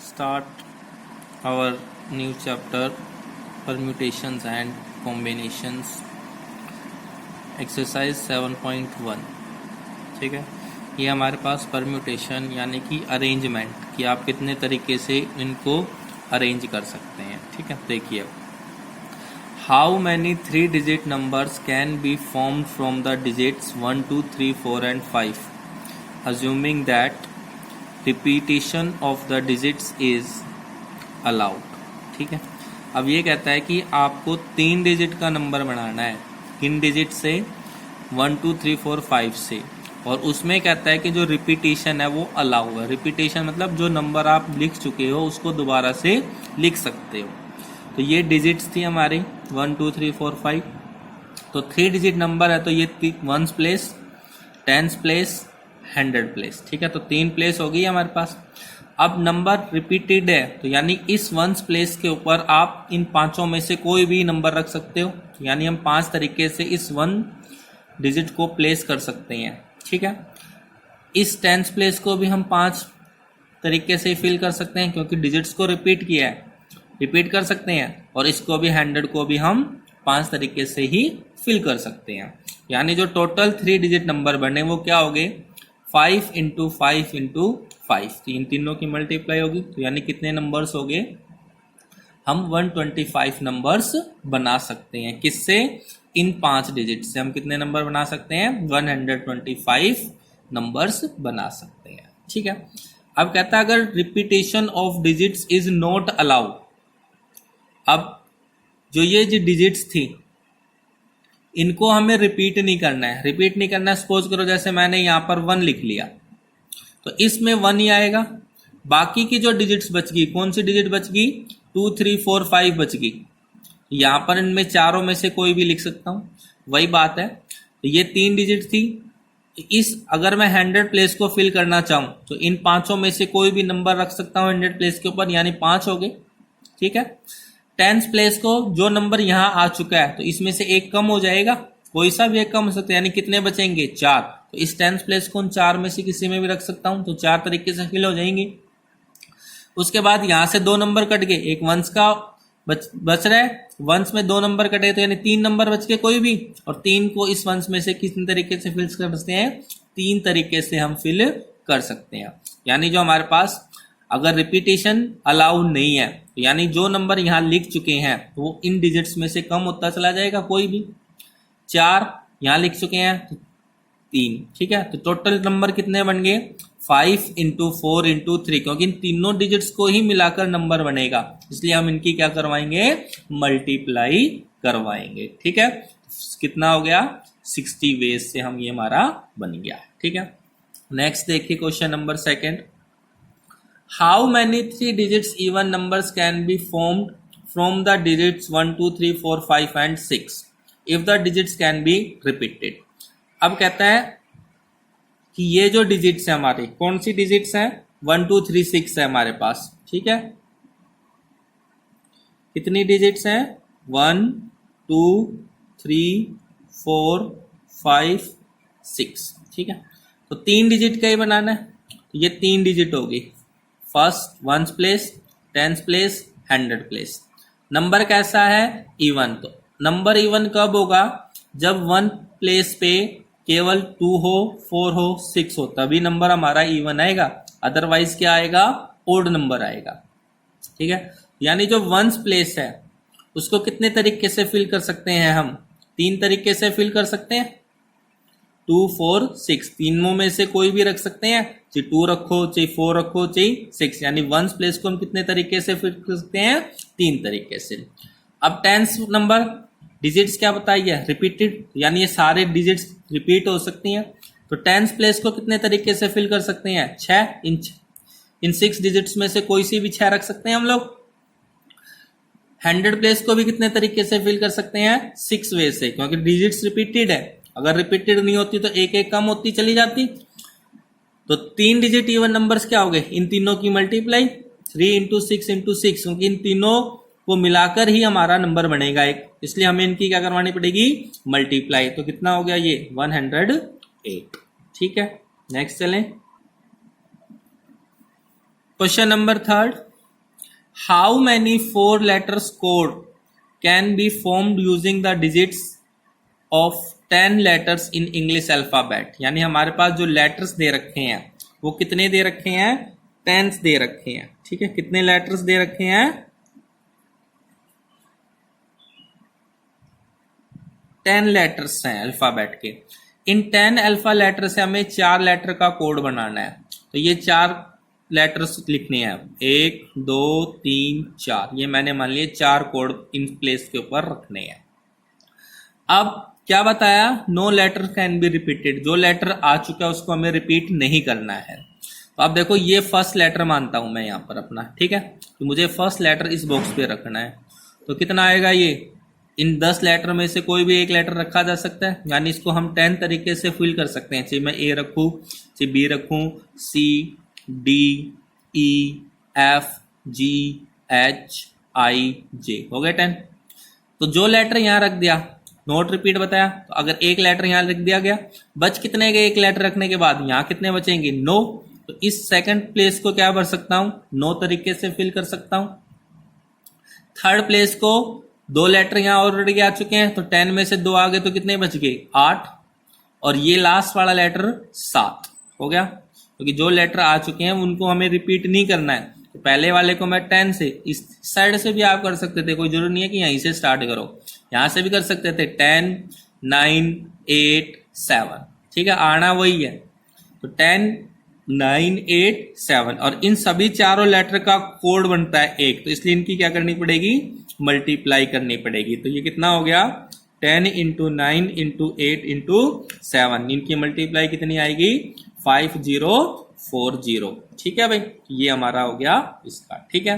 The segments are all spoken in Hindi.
start our new chapter, permutations and combinations, exercise 7.1। ठीक है, ये हमारे पास परम्यूटेशन यानी कि अरेंजमेंट कि आप कितने तरीके से इनको अरेंज कर सकते हैं। ठीक है, देखिए, how many 3 digit numbers can be formed from the digits 1, 2, 3, 4 and 5 assuming that repetition of the digits is allowed. ठीक है, अब ये कहता है कि आपको 3 डिजिट का नंबर बनाना है। किन डिजिट से? 1, 2, 3, 4, 5 से। और उसमें कहता है कि जो रिपीटेशन है वो अलाउ है। रिपीटेशन मतलब जो नंबर आप लिख चुके हो उसको दोबारा से लिख सकते हो। तो ये डिजिट्स थी हमारी 1, 2, 3, 4, 5। तो 3 डिजिट नंबर है तो ये 1s place, 10s place, 100 place. ठीक है, तो 3 प्लेस हो गई हमारे पास। अब नंबर रिपीटेड है तो यानी इस 1s प्लेस के ऊपर आप इन पांचों में से कोई भी नंबर रख सकते हो। यानी हम 5 तरीके से इस 1 डिजिट को प्लेस कर सकते हैं। ठीक है, इस 10s प्लेस को भी हम 5 तरीके से फिल कर सकते हैं क्योंकि डिजिट्स को रिपीट किया है, रिपीट कर सकते हैं। और इसको भी 100 को भी हम 5 तरीके से ही फिल कर सकते हैं। यानी जो टोटल 3 डिजिट नंबर बने वो क्या हो गए? 5 इंटू 5 इंटू 5। तो इन तीनों की मल्टीप्लाई होगी तो यानी कितने नंबर्स हो गए? हम 125 नंबर्स बना सकते हैं। किससे? इन 5 डिजिट से हम कितने नंबर बना सकते हैं? 125 नंबर्स बना सकते हैं। ठीक है, अब कहता है अगर repetition of digits is not allowed. अब जो ये जो डिजिट्स थी इनको हमें रिपीट नहीं करना है। रिपीट नहीं करना है, सपोज करो जैसे मैंने यहाँ पर 1 लिख लिया तो इसमें 1 ही आएगा। बाकी की जो डिजिट्स बच गई, कौन सी डिजिट बच गई? 2, 3, 4, 5 बच गई। यहाँ पर इनमें चारों में से कोई भी लिख सकता हूँ, वही बात है। तो ये 3 डिजिट थी। इस अगर मैं 100 प्लेस को फिल करना चाहूँ तो इन पांचों में से कोई भी नंबर रख सकता हूँ 100 प्लेस के ऊपर, यानी 5 हो गए। ठीक है, 10s प्लेस को जो नंबर यहाँ आ चुका है तो इसमें से एक कम हो जाएगा, कोई सा भी एक कम हो सकता है। यानी कितने बचेंगे? 4। तो इस 10s प्लेस को उन 4 में से किसी में भी रख सकता हूं तो 4 तरीके से फिल हो जाएंगे। उसके बाद यहां से 2 नंबर कट गए, एक 1s का बच रहा है। 1s में 2 नंबर कटे तो यानी 3 नंबर बच गए कोई भी। और 3 को इस 1s में से किस तरीके से फिल कर सकते हैं? 3 तरीके से हम फिल कर सकते हैं। यानी जो हमारे पास अगर रिपीटेशन अलाउड नहीं है तो यानी जो नंबर यहाँ लिख चुके हैं तो वो इन डिजिट्स में से कम होता चला जाएगा कोई भी। 4 यहाँ लिख चुके हैं तो 3। ठीक है, तो टोटल नंबर कितने बन गए? 5 इंटू 4 इंटू 3, क्योंकि इन तीनों डिजिट्स को ही मिलाकर नंबर बनेगा, इसलिए हम इनकी क्या करवाएंगे? मल्टीप्लाई करवाएंगे। ठीक है, कितना हो गया? 60 वेज से हम ये हमारा बन गया। ठीक है, नेक्स्ट देखिए question number 2। How many 3 digits even numbers can be formed from the digits 1, 2, 3, 4, 5 and 6 if the digits can be repeated? अब कहता है कि ये जो डिजिट्स है हमारे, कौन सी डिजिट्स हैं? 1, 2, 3, 6 है हमारे पास। ठीक है, कितनी डिजिट्स हैं? 1, 2, 3, 4, 5, 6। ठीक है, तो 3 डिजिट का ही बनाना है तो ये 3 डिजिट होगी। First 1s place, 10s place, 100 place. Number कैसा है? इवन। तो नंबर इवन कब होगा? जब 1 प्लेस पे केवल 2 हो, 4 हो, 6 हो, तभी नंबर हमारा इवन आएगा। अदरवाइज क्या आएगा? ओड नंबर आएगा। ठीक है, यानी जो 1s प्लेस है उसको कितने तरीके से फिल कर सकते हैं हम? 3 तरीके से फिल कर सकते हैं। 2, 4, 6, तीनों में से कोई भी रख सकते हैं, चाहे 2 रखो, चाहे 4 रखो, चाहे 6। यानी 1s प्लेस को हम कितने तरीके से फिल कर सकते हैं? 3 तरीके से। अब 10s नंबर डिजिट्स क्या बताइए? रिपीटेड, यानी ये सारे डिजिट्स रिपीट हो सकती हैं। तो 10s प्लेस को कितने तरीके से फिल कर सकते हैं? 6। इन 6 डिजिट्स में से कोई सी भी 6 रख सकते हैं हम लोग। 100 प्लेस को भी कितने तरीके से फिल कर सकते हैं? 6 वे से, क्योंकि डिजिट्स रिपीटेड है। अगर रिपीटेड नहीं होती तो एक एक कम होती चली जाती। तो 3 डिजिट इवन नंबर्स क्या हो गए? इन तीनों की मल्टीप्लाई 3 इंटू 6 इंटू 6, क्योंकि इन तीनों को मिलाकर ही हमारा नंबर बनेगा एक, इसलिए हमें इनकी क्या करवानी पड़ेगी? मल्टीप्लाई। तो कितना हो गया ये? 108। ठीक है, नेक्स्ट चलें। Question number 3। How many 4 letters code can be formed using the digits of 10 letters in English alphabet. यानी हमारे पास जो लेटर्स दे रखे हैं वो कितने दे रखे हैं, 10 दे रखे हैं। ठीक है, कितने लेटर्स दे रखे हैं, 10 लेटर्स हैं अल्फाबेट के। इन 10 अल्फा लेटर से हमें 4 लेटर का कोड बनाना है। तो ये 4 लेटर्स लिखने हैं, 1 2 3 4। ये मैंने मान लिया 4 कोड इन प्लेस के ऊपर रखने हैं। अब क्या बताया, no letter can be repeated. जो लेटर आ चुका है उसको हमें रिपीट नहीं करना है। तो अब देखो ये फर्स्ट लेटर मानता हूं मैं यहां पर अपना। ठीक है, तो मुझे फर्स्ट लेटर इस बॉक्स पे रखना है। तो कितना आएगा ये, इन 10 लेटर में से कोई भी एक लेटर रखा जा सकता है। यानी इसको हम 10 तरीके से फिल कर सकते हैं। चाहे मैं ए रखूं, चाहे बी रखूं, C D E F G H I J, हो गए 10। तो जो लेटर यहां रख दिया, नोट रिपीट बताया, तो अगर एक लेटर यहां रख दिया गया, बच कितने गए एक लेटर रखने के बाद, यहां कितने बचेंगे, 9। तो इस सेकंड प्लेस को क्या भर सकता हूं, 9 तरीके से फिल कर सकता हूं। थर्ड प्लेस को 2 लेटर यहां ऑलरेडी आ चुके हैं, तो 10 में से 2 आ गए तो कितने बच गए, 8। और ये लास्ट वाला लेटर 7 हो गया, क्योंकि जो लेटर आ चुके हैं उनको हमें रिपीट नहीं करना है। तो पहले वाले को मैं 10 से, इस साइड से भी आप कर सकते थे, कोई जरूरी नहीं है कि यहीं से स्टार्ट करो, यहां से भी कर सकते थे। 10 9 8 7, ठीक है, आना वही है। तो 10 9 8 7, और इन सभी चारों लेटर का कोड बनता है 1, तो इसलिए इनकी क्या करनी पड़ेगी, मल्टीप्लाई करनी पड़ेगी। तो ये कितना हो गया, 10 इंटू 9 इंटू 8 इंटू 7, इनकी मल्टीप्लाई कितनी आएगी, 5040। ठीक है भाई, ये हमारा हो गया इसका। ठीक है,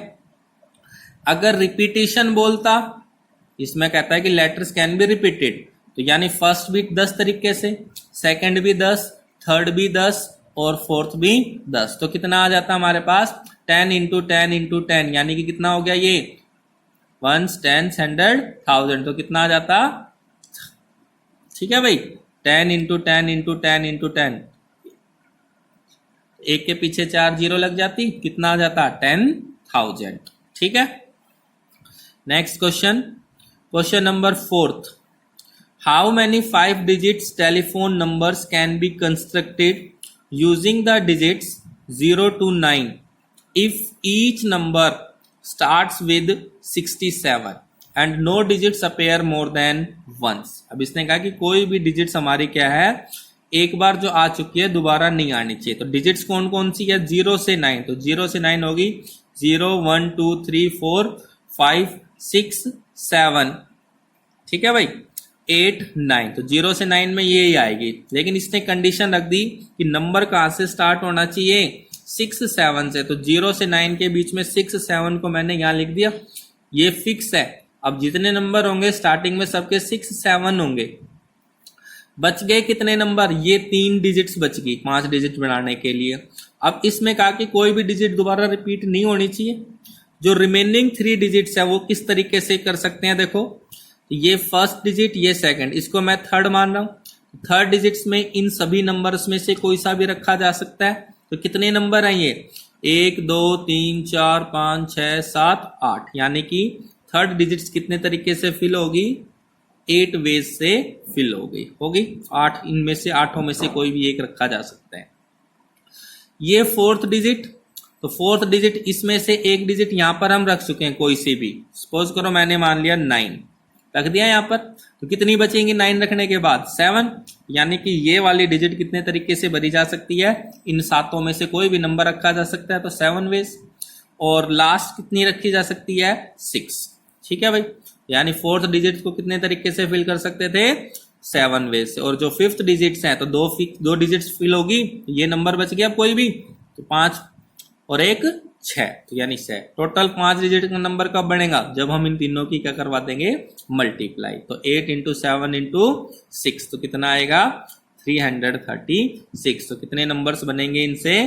अगर रिपीटेशन बोलता, इसमें कहता है कि लेटर्स कैन बी रिपीटेड, तो यानी फर्स्ट भी 10 तरीके से, सेकंड भी 10, थर्ड भी 10 और फोर्थ भी 10। तो कितना आ जाता हमारे पास, 10 इंटू 10 इंटू 10, यानी कि कितना हो गया ये, 1 10 100 1000। तो कितना आ जाता, ठीक है भाई, 10 इंटू 10 इंटू 10 इंटू 10, एक के पीछे 4 जीरो लग जाती, कितना आ जाता, 10,000। ठीक है, next question, question number 4th, how many 5 digits telephone numbers can be constructed using the digits 0 to 9 if each number starts with 67 and no digits appear more than once. अब इसने कहा कि कोई भी डिजिट्स हमारी क्या है, एक बार जो आ चुकी है दोबारा नहीं आनी चाहिए। तो डिजिट्स कौन कौन सी है, 0 से 9, तो 0 से 9 होगी 0 1 2 3 4 5 6 7, ठीक है भाई, 8 9। तो 0 से 9 में ये ही आएगी, लेकिन इसने कंडीशन रख दी कि नंबर कहां से स्टार्ट होना चाहिए, 6 7 से। तो 0 से 9 के बीच में 6 7 को मैंने यहां लिख दिया, ये फिक्स है। अब जितने नंबर होंगे स्टार्टिंग में सबके 6 7 होंगे। बच गए कितने नंबर, ये 3 डिजिट्स बच गई 5 डिजिट बनाने के लिए। अब इसमें कहा कि कोई भी डिजिट दोबारा रिपीट नहीं होनी चाहिए। जो रिमेनिंग 3 डिजिट्स है वो किस तरीके से कर सकते हैं, देखो, ये फर्स्ट डिजिट, ये सेकंड, इसको मैं थर्ड मान रहा हूं। थर्ड डिजिट्स में इन सभी नंबर्स में से कोई सा भी रखा जा सकता है। तो कितने नंबर हैं ये, 1 2 3 4 5 6 7 8, यानी कि थर्ड डिजिट्स कितने तरीके से फिल होगी, 8 वेज से फिल होगी 8, इनमें से 8 में से कोई भी एक रखा जा सकता है। ये फोर्थ डिजिट, तो फोर्थ डिजिट इसमें से एक डिजिट यहां पर हम रख चुके हैं, कोई सी भी, सपोज करो मैंने मान लिया 9 रख दिया यहां पर, तो कितनी बचेंगी 9 रखने के बाद, 7, यानी कि ये वाली डिजिट कितने तरीके से भरी जा सकती है, इन 7 में से कोई भी नंबर रखा जा सकता है, तो 7 वेज। और लास्ट कितनी रखी जा सकती है, 6, ठीक है भाई, यानी फोर्थ डिजिट को कितने तरीके से फिल कर सकते थे, 7 वेज से। और जो फिफ्थ डिजिट्स हैं तो दो डिजिट्स फिल होगी, ये नंबर बच गया कोई भी, तो 5 और 1 6, तो यानी 6, टोटल 5 डिजिट का नंबर कब बनेगा, जब हम इन तीनों की क्या करवा देंगे, मल्टीप्लाई। तो 8 इंटू 7 इंटू 6, तो कितना आएगा, 336। तो कितने नंबर्स बनेंगे इनसे,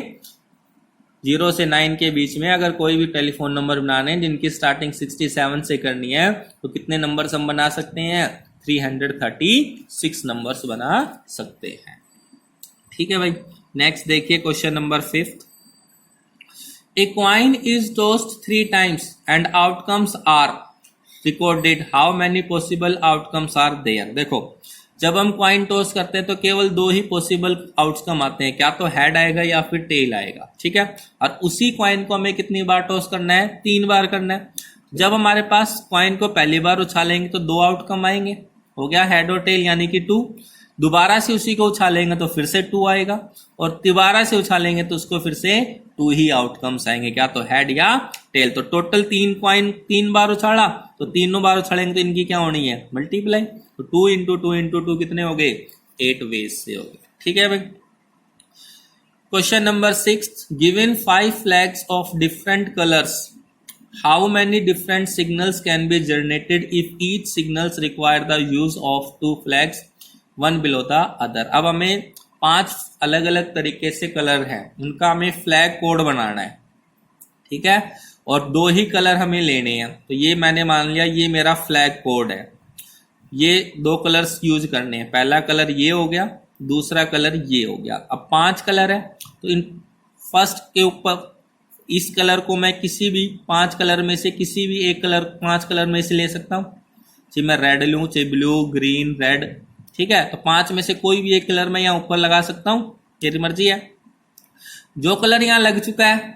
0 से 9 के बीच में अगर कोई भी टेलीफोन नंबर बनाने हैं जिनकी स्टार्टिंग 67 से करनी है, तो कितने नंबर्स हम बना सकते हैं, 336 नंबर्स बना सकते हैं। ठीक है भाई, नेक्स्ट देखिए question number 5th, a coin is tossed 3 times and outcomes are recorded, how many possible outcomes are there. देखो जब हम क्वाइन टॉस करते हैं तो केवल 2 ही पॉसिबल आउटकम आते हैं, क्या तो हेड आएगा या फिर टेल आएगा, ठीक है। और उसी क्वाइन को हमें कितनी बार टॉस करना है, 3 बार करना है। जब हमारे पास क्वाइन को पहली बार उछालेंगे तो 2 आउटकम आएंगे, हो गया हेड और टेल यानी कि 2। दोबारा से उसी को उछालेंगे तो फिर से 2 आएगा, और तिबारा से उछालेंगे तो उसको फिर से 2 ही आउटकम्स आएंगे, क्या तो हेड या टेल। तो टोटल 3 क्वाइन 3 बार उछाड़ा तो तीनों बार उछालेंगे तो इनकी क्या होनी है, मल्टीप्लाई। तो 2 इंटू 2 इंटू 2 कितने हो गए, 8 वेज से हो गए, ठीक है भाई। Question number 6, given 5 flags of different colours, how many different signals can be generated if each signals require the use of 2 flags one below the other. अब हमें 5 अलग अलग तरीके से कलर हैं, उनका हमें फ्लैग कोड बनाना है, ठीक है, और 2 ही कलर हमें लेने हैं। तो ये मैंने मान लिया ये मेरा फ्लैग कोड है, ये 2 कलर्स यूज करने हैं, पहला कलर ये हो गया, दूसरा कलर ये हो गया। अब 5 कलर है तो इन फर्स्ट के ऊपर इस कलर को मैं किसी भी 5 कलर में से किसी भी एक कलर 5 कलर में से ले सकता हूँ, चाहे मैं रेड लूँ, चाहे ब्लू, ग्रीन, रेड, ठीक है। तो 5 में से कोई भी एक कलर मैं यहाँ ऊपर लगा सकता हूँ, तेरी मर्जी है। जो कलर यहाँ लग चुका है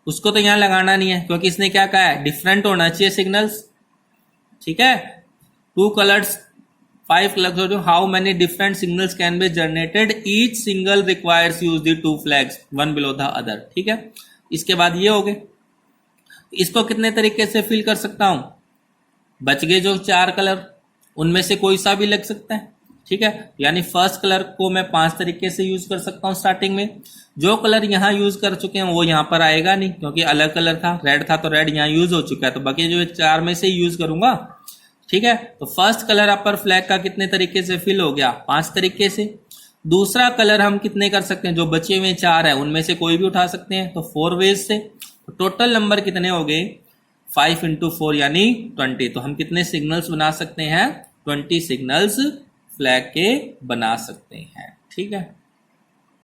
उसको तो यहाँ लगाना नहीं है, क्योंकि इसने क्या कहा है, डिफरेंट होना चाहिए सिग्नल्स, ठीक है। 2 colours 5 colours, how many different signals can be generated, each single requires use the 2 flags one below the other, ठीक है। इसके बाद ये हो गए, इसको कितने तरीके से फिल कर सकता हूं, बच गए जो 4 कलर, उनमें से कोई सा भी लग सकता है, ठीक है। यानी फर्स्ट कलर को मैं 5 तरीके से यूज कर सकता हूं स्टार्टिंग में। जो कलर यहां यूज कर चुके हैं वो यहां पर आएगा नहीं, क्योंकि अलग कलर था, रेड था तो रेड यहां यूज हो चुका है, तो बाकी जो 4 में से यूज करूंगा, ठीक है। तो फर्स्ट कलर अपर फ्लैग का कितने तरीके से फिल हो गया, 5 तरीके से। दूसरा कलर हम कितने कर सकते हैं, जो बचे हुए 4 है उनमें से कोई भी उठा सकते हैं, तो 4 वेज से। तो टोटल नंबर कितने हो गए, 5 इंटू 4 यानी 20। तो हम कितने सिग्नल्स बना सकते हैं, 20 सिग्नल्स फ्लैग के बना सकते हैं, ठीक है।